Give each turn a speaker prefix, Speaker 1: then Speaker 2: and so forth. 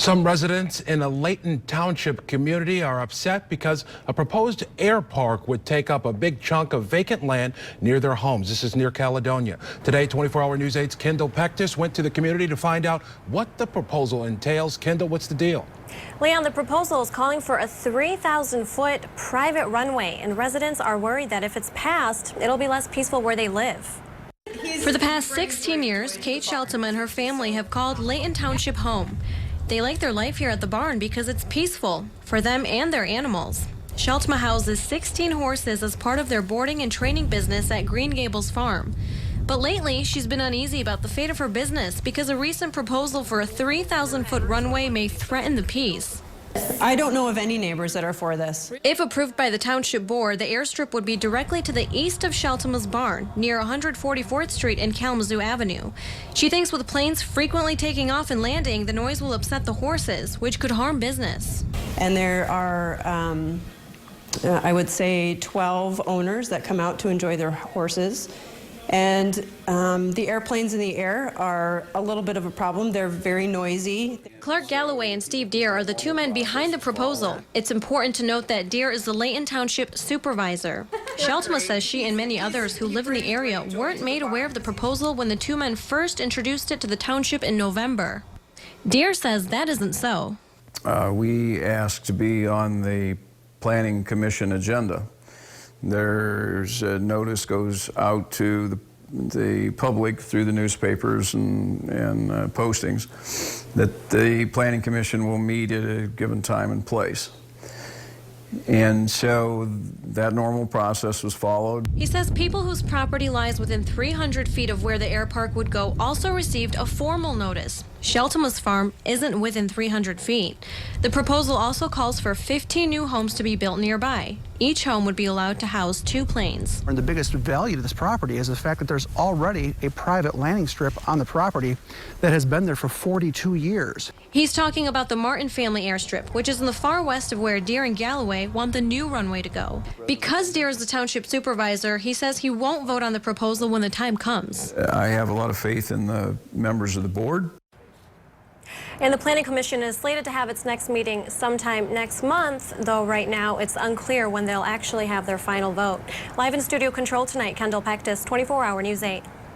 Speaker 1: Some residents in a Leighton Township community are upset because a proposed air park would take up a big chunk of vacant land near their homes. This is near Caledonia. Today, 24-hour News 8's Kendall Pectus went to the community to find out what the proposal entails. Kendall, what's the deal?
Speaker 2: Leon, the proposal is calling for a 3,000-foot private runway, and residents are worried that if it's passed, it'll be less peaceful where they live. For the past 16 years, Kate Sheltema and her family have called Leighton Township home. They like their life here at the barn because it's peaceful for them and their animals. Sheltema houses 16 horses as part of their boarding and training business at Green Gables Farm. But lately, she's been uneasy about the fate of her business because a recent proposal for a 3,000-foot runway may threaten the peace.
Speaker 3: I don't know of any neighbors that are for this.
Speaker 2: If approved by the township board, the airstrip would be directly to the east of Sheltema's barn, near 144th Street and Kalamazoo Avenue. She thinks with planes frequently taking off and landing, the noise will upset the horses, which could harm business.
Speaker 3: And there are, I would say, 12 owners that come out to enjoy their horses. And the airplanes in the air are a little bit of a problem. They're very noisy.
Speaker 2: Clark Galloway and Steve Deere are the two men behind the proposal. It's important to note that Deere is the Leighton Township supervisor. Sheltema says she and many others who live in the area weren't made aware of the proposal when the two men first introduced it to the township in November. Deere says that isn't so.
Speaker 4: We asked to be on the Planning Commission agenda. There's a notice goes out to the public through the newspapers and postings that the Planning Commission will meet at a given time and place. And so that normal process was followed.
Speaker 2: He says people whose property lies within 300 feet of where the air park would go also received a formal notice. Sheltema's farm isn't within 300 feet. The proposal also calls for 15 new homes to be built nearby. Each home would be allowed to house 2 planes.
Speaker 5: And the biggest value to this property is the fact that there's already a private landing strip on the property that has been there for 42 years.
Speaker 2: He's talking about the Martin family airstrip, which is in the far west of where Deere and Galloway want the new runway to go. Because Deere is the township supervisor, he says he won't vote on the proposal when the time comes.
Speaker 4: I have a lot of faith in the members of the board.
Speaker 2: And the Planning Commission is slated to have its next meeting sometime next month, though right now it's unclear when they'll actually have their final vote. Live in studio control tonight, Kendall Pectus, 24-hour News 8.